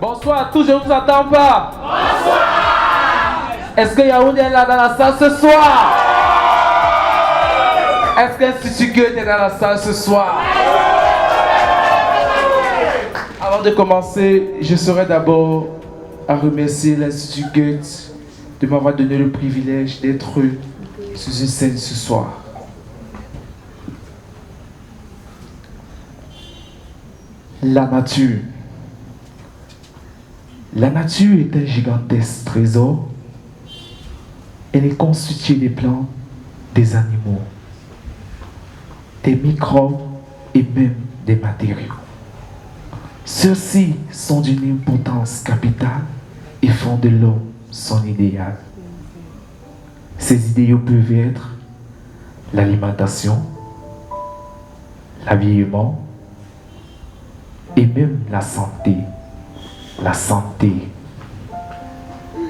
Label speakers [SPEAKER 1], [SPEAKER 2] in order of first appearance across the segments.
[SPEAKER 1] Bonsoir à tous, je ne vous attends pas. Bonsoir. Est-ce que Yaoundé est là dans la salle ce soir? Est-ce qu'Institut Goethe est dans la salle ce soir? Avant de commencer, je serai d'abord à remercier l'Institut Goethe de m'avoir donné le privilège d'être sur une scène ce soir. La nature. La nature est un gigantesque trésor. Elle est constituée des plantes, des animaux, des microbes et même des matériaux. Ceux-ci sont d'une importance capitale et font de l'homme son idéal. Ces idéaux peuvent être l'alimentation, l'habillement et même la santé. La santé.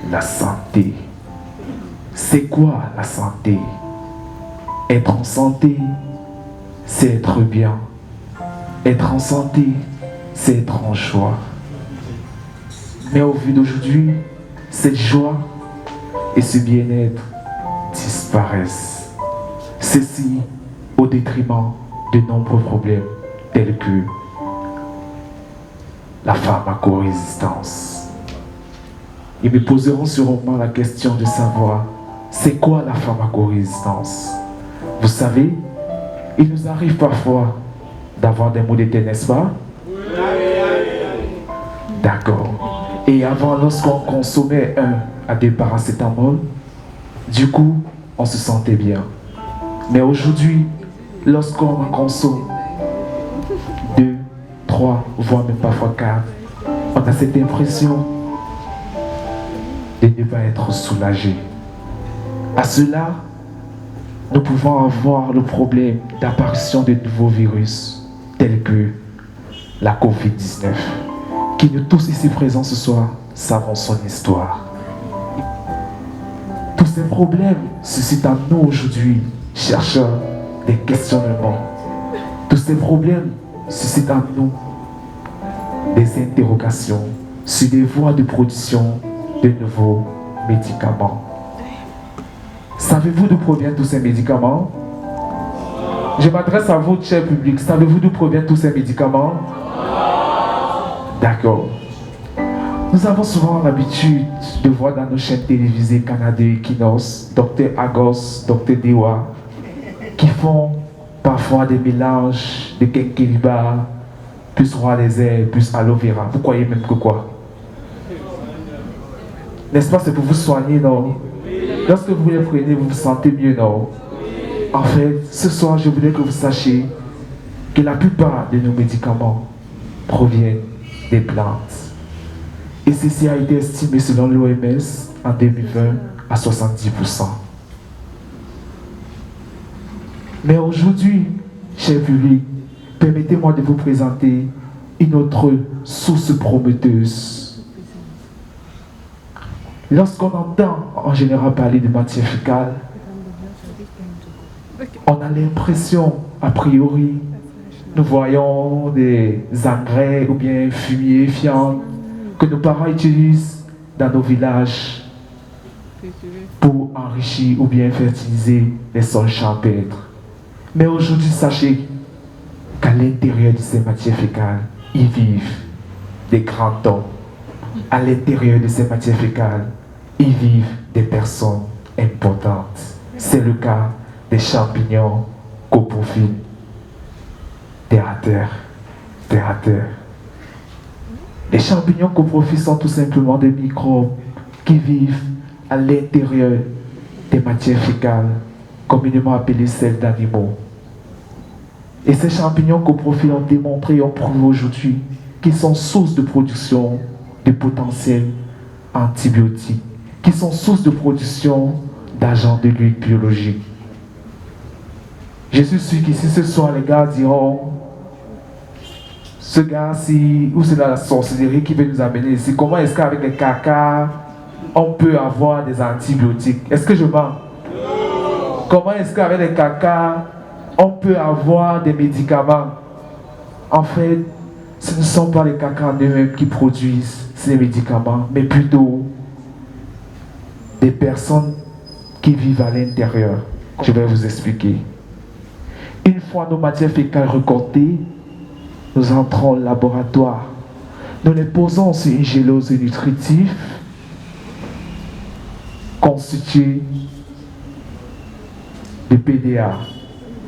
[SPEAKER 1] La santé. C'est quoi la santé? Être en santé, c'est être bien. Être en santé, c'est être en joie. Mais au vu d'aujourd'hui, cette joie et ce bien-être disparaissent. Ceci au détriment de nombreux problèmes tels que la pharmacorésistance. Ils me poseront sûrement la question de savoir c'est quoi la pharmacorésistance. Vous savez, il nous arrive parfois d'avoir des maux de tête, n'est-ce pas? D'accord. Et avant, lorsqu'on consommait 1 à 2 paracétamol, du coup, on se sentait bien. Mais aujourd'hui, lorsqu'on en consomme 2, 3, voire même parfois 4, on a cette impression de ne pas être soulagé. À cela, nous pouvons avoir le problème d'apparition de nouveaux virus, tels que la COVID-19, qui nous tous ici présents ce soir savons son histoire. Tous ces problèmes suscitent en nous aujourd'hui, chercheurs, des questionnements. Tous ces problèmes suscitent en nous des interrogations sur des voies de production de nouveaux médicaments. Savez-vous d'où proviennent tous ces médicaments? Je m'adresse à vous, cher public. Savez-vous d'où proviennent tous ces médicaments? D'accord. Nous avons souvent l'habitude de voir dans nos chaînes télévisées Canada Equinox, Dr Agos, Dr Dewa, qui font parfois des mélanges de kenkeliba, plus roi des herbes, plus aloe vera. Vous croyez même que quoi? N'est-ce pas, c'est pour vous soigner, non? Lorsque vous les prenez, vous vous sentez mieux, non? En fait, ce soir, je voulais que vous sachiez que la plupart de nos médicaments proviennent des plantes. Et ceci a été estimé selon l'OMS en 2020 à 70%. Mais aujourd'hui, cher public, permettez-moi de vous présenter une autre source prometteuse. Lorsqu'on entend en général parler de matière fécale, on a l'impression, a priori, nous voyons des engrais ou bien fumier-fiants que nos parents utilisent dans nos villages pour enrichir ou bien fertiliser les sols champêtres. Mais aujourd'hui, sachez qu'à l'intérieur de ces matières fécales, ils vivent des grands hommes. À l'intérieur de ces matières fécales, ils vivent des personnes importantes. C'est le cas des champignons coprophiles. Terre-à-terre. Les champignons coprophiles sont tout simplement des microbes qui vivent à l'intérieur des matières fécales, communément appelées celles d'animaux. Et ces champignons coprophiles ont démontré et ont prouvé aujourd'hui qu'ils sont source de production de potentiels antibiotiques, qui sont source de production d'agents de lutte biologique. Je suis sûr qu'ici ce soir, les gars diront, ce gars-ci, ou c'est la sorcellerie qui veut nous amener ici, comment est-ce qu'avec les caca, on peut avoir des antibiotiques? Est-ce que je mens? Comment est-ce qu'avec les caca, on peut avoir des médicaments? En fait, ce ne sont pas les caca en eux-mêmes qui produisent ces médicaments, mais plutôt des personnes qui vivent à l'intérieur. Je vais vous expliquer. Une fois nos matières fécales recortées, nous entrons au laboratoire. Nous les posons sur une gélose nutritive constituée de PDA,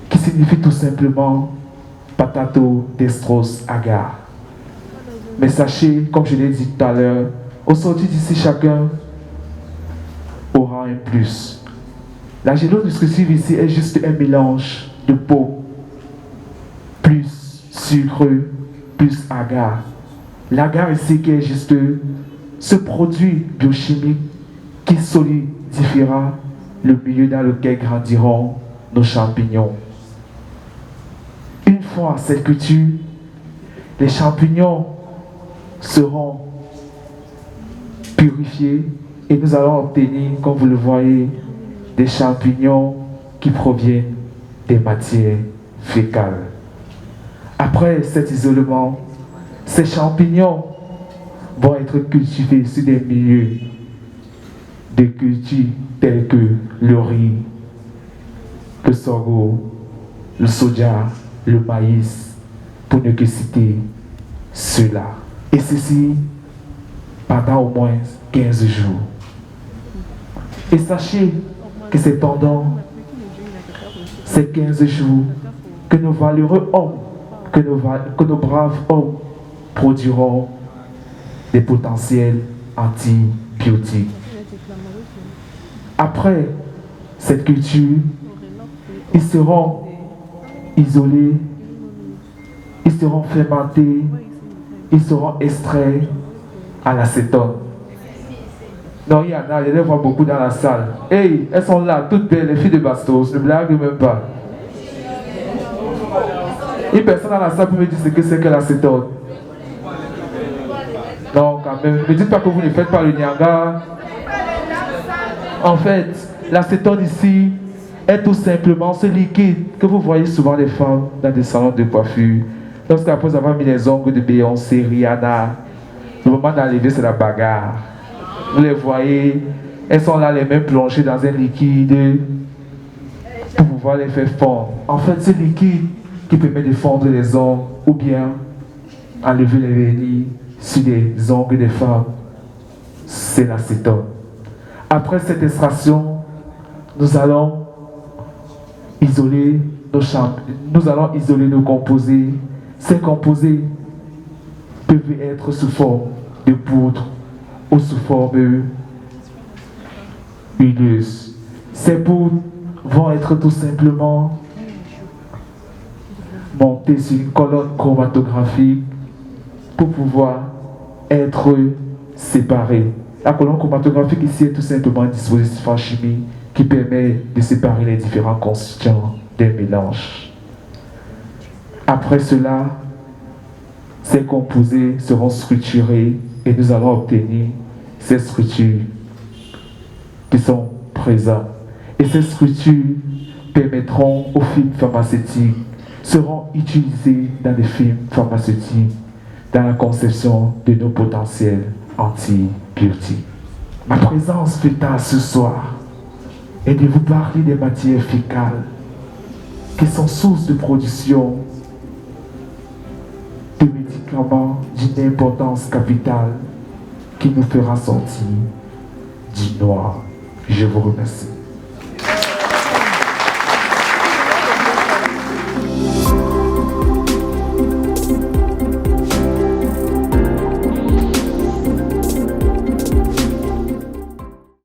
[SPEAKER 1] qui signifie tout simplement patato dextrose agar. Mais sachez, comme je l'ai dit tout à l'heure, au sortir d'ici, chacun aura un plus. La gélose nutritive ici est juste un mélange de peau, plus sucre, plus agar. L'agar ici qui est juste ce produit biochimique qui solidifiera le milieu dans lequel grandiront nos champignons. Une fois cette culture, les champignons seront purifiés et nous allons obtenir, comme vous le voyez, des champignons qui proviennent des matières fécales. Après cet isolement, ces champignons vont être cultivés sur des milieux de cultures tels que le riz, le sorgho, le soja, le maïs, pour ne que citer ceux-là. Et ceci pendant au moins 15 jours. Et sachez que c'est pendant ces 15 jours que nos valeureux hommes, que nos braves hommes produiront des potentiels antibiotiques. Après cette culture, ils seront isolés, ils seront fermentés, ils seront extraits à l'acétone. Non, il y en a, je les vois beaucoup dans la salle. Hey, elles sont là, toutes belles, les filles de Bastos, ne blague même pas. Une personne dans la salle peut me dire ce que c'est que l'acétone. Non, quand même, ne dites pas que vous ne faites pas le Nianga. En fait, l'acétone ici est tout simplement ce liquide que vous voyez souvent les femmes dans des salons de coiffure. Lorsqu'après avoir mis les ongles de Beyoncé, Rihanna, le moment d'enlever c'est la bagarre. Vous les voyez, elles sont là les mains plongées dans un liquide pour pouvoir les faire fondre. En fait, ce liquide qui permet de fondre les ongles ou bien enlever les vernis sur les ongles des femmes, c'est l'acétone. Après cette extraction, nous allons isoler nos composés. Ces composés peuvent être sous forme de poudre ou sous forme huileuse. Ces poudres vont être tout simplement montées sur une colonne chromatographique pour pouvoir être séparées. La colonne chromatographique ici est tout simplement un dispositif en chimie qui permet de séparer les différents constituants d'un mélange. Après cela, ces composés seront structurés et nous allons obtenir ces structures qui sont présentes. Et ces structures permettront aux films pharmaceutiques, seront utilisées dans les films pharmaceutiques, dans la conception de nos potentiels antibiotiques. Ma présence fétale ce soir est de vous parler des matières fécales qui sont source de production de médicaments d'une importance capitale qui nous fera sortir du noir. Je vous remercie.